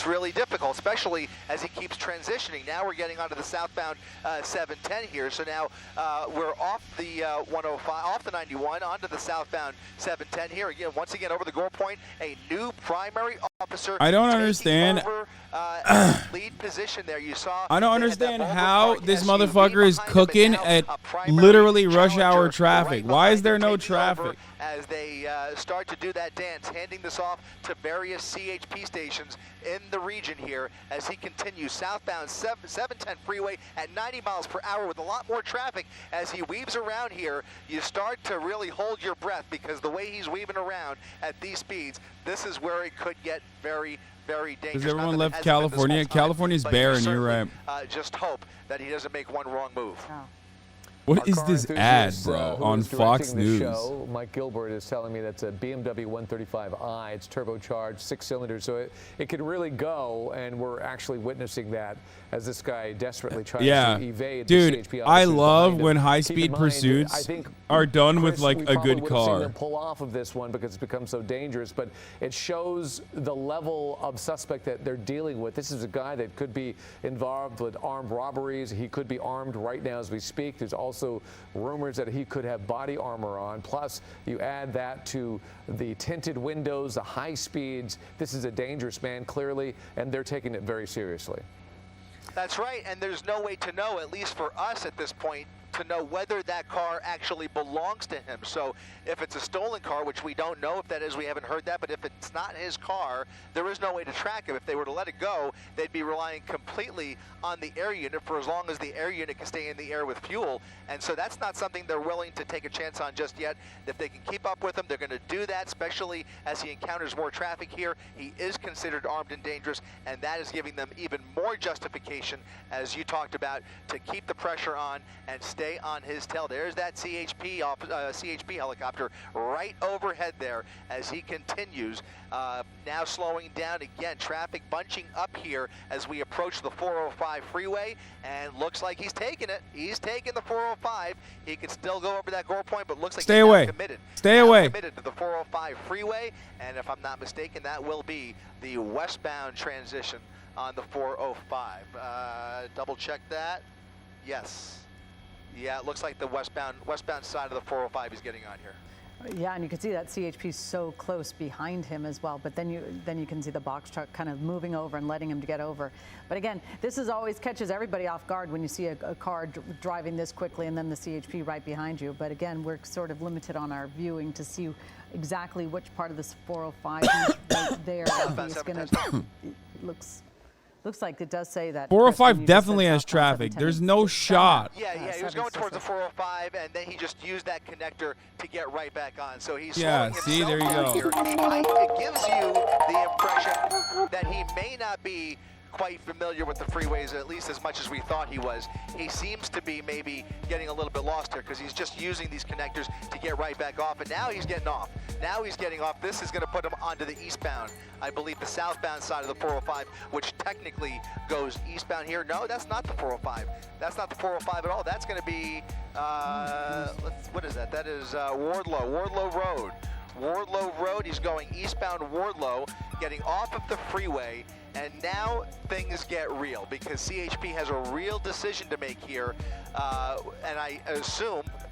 really difficult, especially as he keeps transitioning. Now we're getting onto the southbound 710 here, so now we're off the 105, off the 91, onto the southbound 710 here. Again, once again, over the goal point, a new primary officer. I don't understand. Over, lead position there. You saw. I don't understand how this motherfucker is cooking at literally rush hour traffic. Why is there no traffic? As they start to do that dance, handing this off to various CHP stations in the region here as he continues southbound 710 freeway at 90 miles per hour with a lot more traffic. As he weaves around here, you start to really hold your breath because the way he's weaving around at these speeds, this is where it could get very, very dangerous. Because everyone left California. California's barren, you're right. Just hope that he doesn't make one wrong move. Oh. What is this ad, bro, on Fox News? Mike Gilbert is telling me that's a BMW 135i. It's turbocharged, 6 cylinders, so it can really go, and we're actually witnessing that as this guy desperately tries to evade the CHP. Dude, I love when high-speed pursuits are done with, like, a good car. Seen them pull off of this one because it's become so dangerous, but it shows the level of suspect that they're dealing with. This is a guy that could be involved with armed robberies. He could be armed right now as we speak. There's also rumors that he could have body armor on. Plus, you add that to the tinted windows, the high speeds. This is a dangerous man, clearly, and they're taking it very seriously. That's right, and there's no way to know, at least for us at this point, to know whether that car actually belongs to him. So if it's a stolen car, which we don't know if that is, we haven't heard that, but if it's not his car, there is no way to track him. If they were to let it go, they'd be relying completely on the air unit for as long as the air unit can stay in the air with fuel. And so that's not something they're willing to take a chance on just yet. If they can keep up with him, they're going to do that, especially as he encounters more traffic here. He is considered armed and dangerous, and that is giving them even more justification, as you talked about, to keep the pressure on and stay on his tail. There's that CHP helicopter right overhead there as he continues. Now slowing down again. Traffic bunching up here as we approach the 405 freeway, and looks like he's taking it. He's taking the 405. He can still go over that goal point, but looks like Stay away. Committed. Stay away. Committed to the 405 freeway, and if I'm not mistaken, that will be the westbound transition on the 405. Double check that. Yes. Yeah, it looks like the westbound side of the 405 is getting on here. Yeah, and you can see that CHP so close behind him as well. But then you can see the box truck kind of moving over and letting him to get over. But again, this is always catches everybody off guard when you see a car driving this quickly and then the CHP right behind you. But again, we're sort of limited on our viewing to see exactly which part of this 405 is right there. He's gonna, looks like it does say that. 405 definitely has traffic. There's no shot. Yeah, he was going towards the 405, and then he just used that connector to get right back on. So he's see, there you go. It gives you the impression that he may not be quite familiar with the freeways, at least as much as we thought he was. He seems to be maybe getting a little bit lost here because he's just using these connectors to get right back off, and now he's getting off. Now he's getting off. This is going to put him onto the eastbound, I believe the southbound side of the 405, which technically goes eastbound here. No, that's not the 405. That's not the 405 at all. That's going to be, what is that? That is Wardlow Road. Wardlow Road, he's going eastbound Wardlow, getting off of the freeway, and now things get real because CHP has a real decision to make here, and I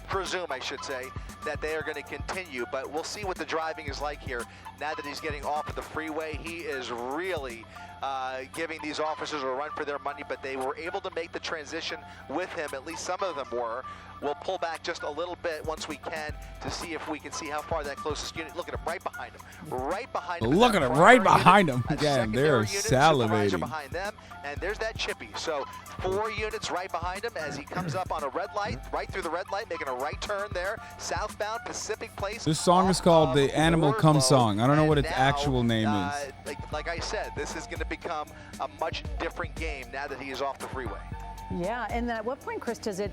presume I should say, that they are going to continue, but we'll see what the driving is like here. Now that he's getting off of the freeway, he is really giving these officers a run for their money, but they were able to make the transition with him, at least some of them were. We'll pull back just a little bit once we can to see if we can see how far that closest unit. Look at him right behind him. Right behind him. Look at him right behind him. Again, they're salivating. Behind them, and there's that chippy. So 4 units right behind him as he comes up on a red light, right through the red light, making a right turn there. Southbound Pacific Place. This song is called the Animal Come Song. I don't know what its actual name is. Like I said, this is going to become a much different game now that he is off the freeway. Yeah, and at what point, Chris, does it,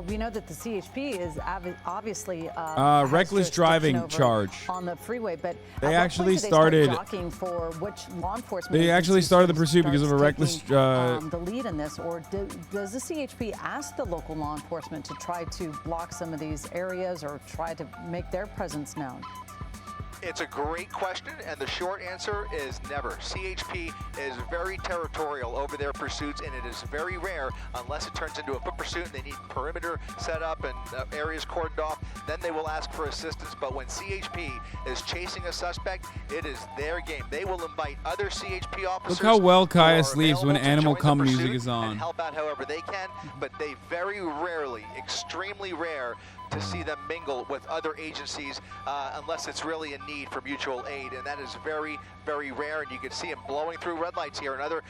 we know that the CHP is obviously reckless driving charge on the freeway, but they actually started jockeying for which law enforcement. They actually started the pursuit because of a reckless the lead in this, or does the CHP ask the local law enforcement to try to block some of these areas or try to make their presence known? It's a great question, and the short answer is never. CHP is very territorial over their pursuits, and it is very rare, unless it turns into a foot pursuit and they need perimeter set up and areas cordoned off, then they will ask for assistance. But when CHP is chasing a suspect, it is their game. They will invite other CHP officers. Look how well Kaya who are sleeps when available to Animal join the Cum pursuit music is on. and help out however they can, but they very rarely, extremely rare, to see them mingle with other agencies unless it's really a need for mutual aid, and that is very, very rare. And you can see him blowing through red lights here. Another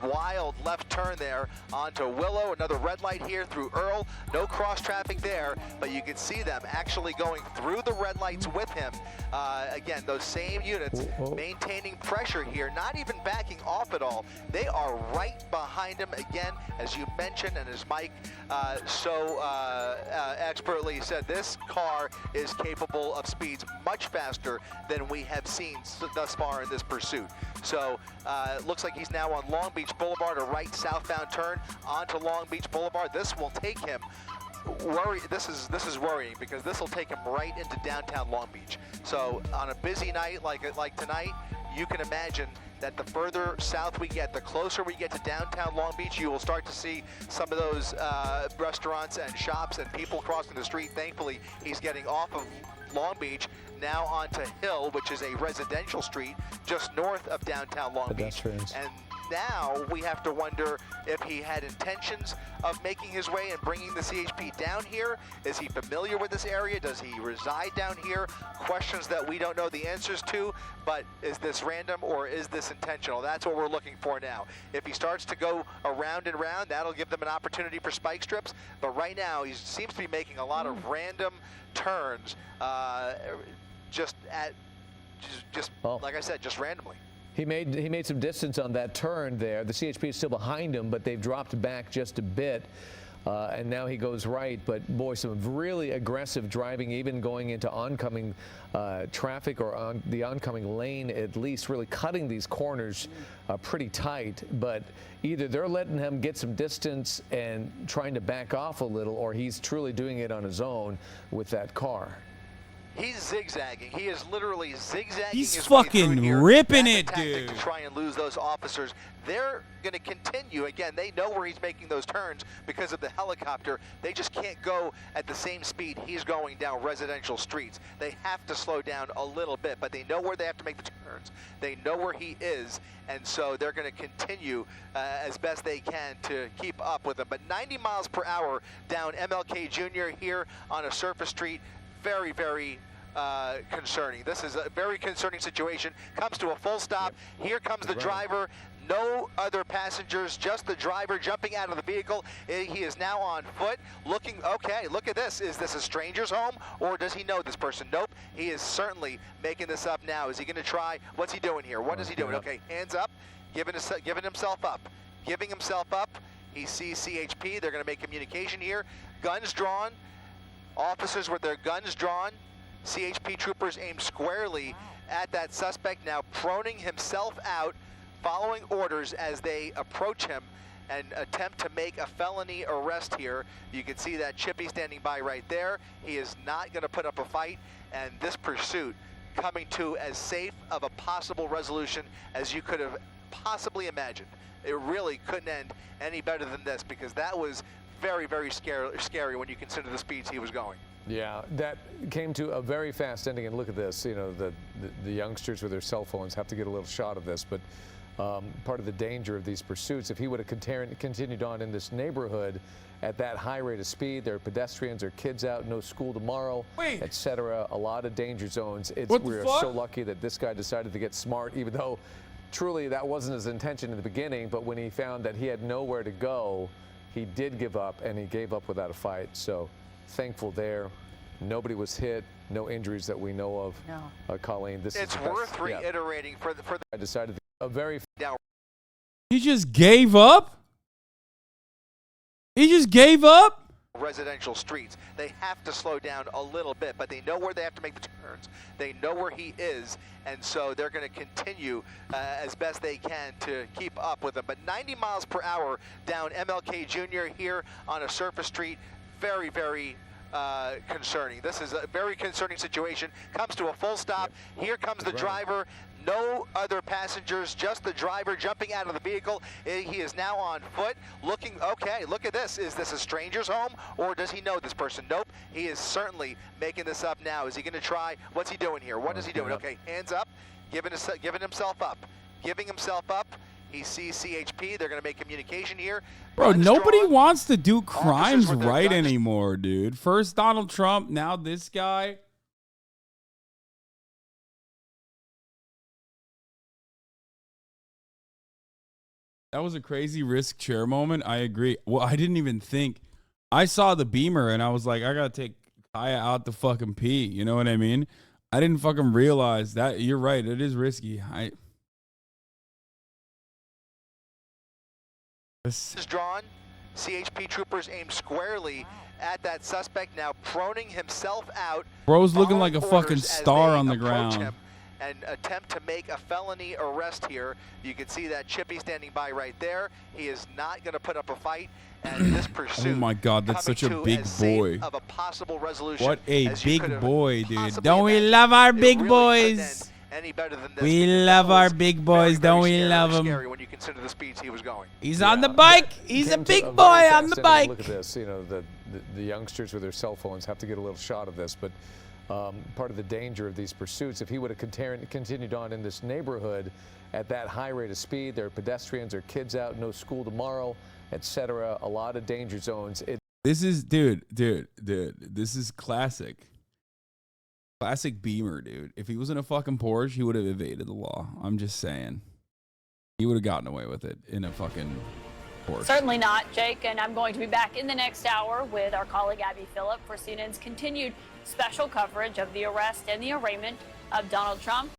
wild left turn there onto Willow. Another red light here through Earl. No cross traffic there, but you can see them actually going through the red lights with him. Again, those same units maintaining pressure here, not even backing off at all. They are right behind him again, as you mentioned, and as Mike expertly said, this car is capable of speeds much faster than we have seen thus far in this pursuit. So it looks like he's now on Long Beach Boulevard, a right southbound turn onto Long Beach Boulevard. This will take him This is worrying, because this will take him right into downtown Long Beach. So on a busy night like tonight, you can imagine that the further south we get, the closer we get to downtown Long Beach, you will start to see some of those restaurants and shops and people crossing the street. Thankfully, he's getting off of Long Beach now onto Hill, which is a residential street just north of downtown Long Beach. And now we have to wonder if he had intentions of making his way and bringing the CHP down here. Is he familiar with this area? Does he reside down here? Questions that we don't know the answers to, but is this random or is this intentional? That's what we're looking for now. If he starts to go around and round, that'll give them an opportunity for spike strips, but right now he seems to be making a lot of random turns, like I said, just randomly. He made some distance on that turn there. The CHP is still behind him, but they've dropped back just a bit. And now he goes right. But, boy, some really aggressive driving, even going into oncoming traffic, or on the oncoming lane at least, really cutting these corners pretty tight. But either they're letting him get some distance and trying to back off a little, or he's truly doing it on his own with that car. He's zigzagging. He is literally zigzagging. He's his way fucking through here. ripping That's it, a tactic dude. To try and lose those officers. They're going to continue. Again, they know where he's making those turns because of the helicopter. They just can't go at the same speed he's going down residential streets. They have to slow down a little bit, but they know where they have to make the turns. They know where he is, and so they're going to continue as best they can to keep up with him. But 90 miles per hour down MLK Jr. here on a surface street. Very, very concerning. This is a very concerning situation. Comes to a full stop. Here comes the driver. No other passengers, just the driver jumping out of the vehicle. He is now on foot looking. Okay, look at this. Is this a stranger's home, or does he know this person? Nope. He is certainly making this up now. Is he going to try? What's he doing here? What is he doing? Okay, hands up. Giving himself up. Giving himself up. He sees CHP. They're going to make communication here. Guns drawn. Officers with their guns drawn. CHP troopers aim squarely at that suspect, now proning himself out, following orders as they approach him and attempt to make a felony arrest here. You can see that Chippy standing by right there. He is not going to put up a fight, and this pursuit coming to as safe of a possible resolution as you could have possibly imagined. It really couldn't end any better than this, because that was very, very scary when you consider the speeds he was going. Yeah, that came to a very fast ending. And look at this, you know, the youngsters with their cell phones have to get a little shot of this. But part of the danger of these pursuits, if he would have continued on in this neighborhood at that high rate of speed, there are pedestrians, there are kids out, no school tomorrow, etc. A lot of danger zones. We're so lucky that this guy decided to get smart, even though truly that wasn't his intention in the beginning. But when he found that he had nowhere to go, he did give up, and he gave up without a fight. So thankful there. Nobody was hit. No injuries that we know of. No. Colleen, it's worth reiterating for the. I decided a very. He just gave up? He just gave up? Residential streets. They have to slow down a little bit, but they know where they have to make the turns. They know where he is, and so they're going to continue as best they can to keep up with him. But 90 miles per hour down MLK Jr. here on a surface street. Very, very concerning. This is a very concerning situation. Comes to a full stop. Here comes the driver. No other passengers, just the driver jumping out of the vehicle. He is now on foot, looking, okay, look at this. Is this a stranger's home, or does he know this person? Nope, he is certainly making this up now. Is he gonna try? What's he doing here? What is he doing? Okay, hands up, giving himself up. Giving himself up. He sees CHP, they're gonna make communication here. Bro, Guns nobody drawn. wants to do crimes with their right guns. anymore, dude. First Donald Trump, now this guy. That was a crazy risk chair moment. I agree. Well, I didn't even think. I saw the Beamer and I was like, I gotta take Kaya out to fucking pee. You know what I mean? I didn't fucking realize that. You're right. It is risky. This is drawn. CHP troopers aim squarely at that suspect, now proning himself out. Bro's looking like a following fucking orders as star they on the approach ground. him and attempt to make a felony arrest here. You can see that Chippy standing by right there. He is not going to put up a fight. And this pursuit, Oh my God, that's coming such a to big as safe boy. of a possible resolution What a as you could big have boy, dude. possibly Don't we imagined. love our It big really couldn't boys? end any better than this, We because love that our was big boys, very, don't we very love 'em? scary when you consider the speeds he was going. He's on the bike. He's a Came to big very boy on fast the ending. bike. Look at this. You know, the youngsters with their cell phones have to get a little shot of this. But part of the danger of these pursuits, if he would have continued on in this neighborhood at that high rate of speed, there are pedestrians, there are kids out, no school tomorrow, etc. A lot of danger zones. This is, dude, this is classic. Classic Beamer, dude. If he was in a fucking Porsche, he would have evaded the law. I'm just saying. He would have gotten away with it in a fucking Porsche. Certainly not, Jake. And I'm going to be back in the next hour with our colleague Abby Phillip for CNN's continued special coverage of the arrest and the arraignment of Donald Trump.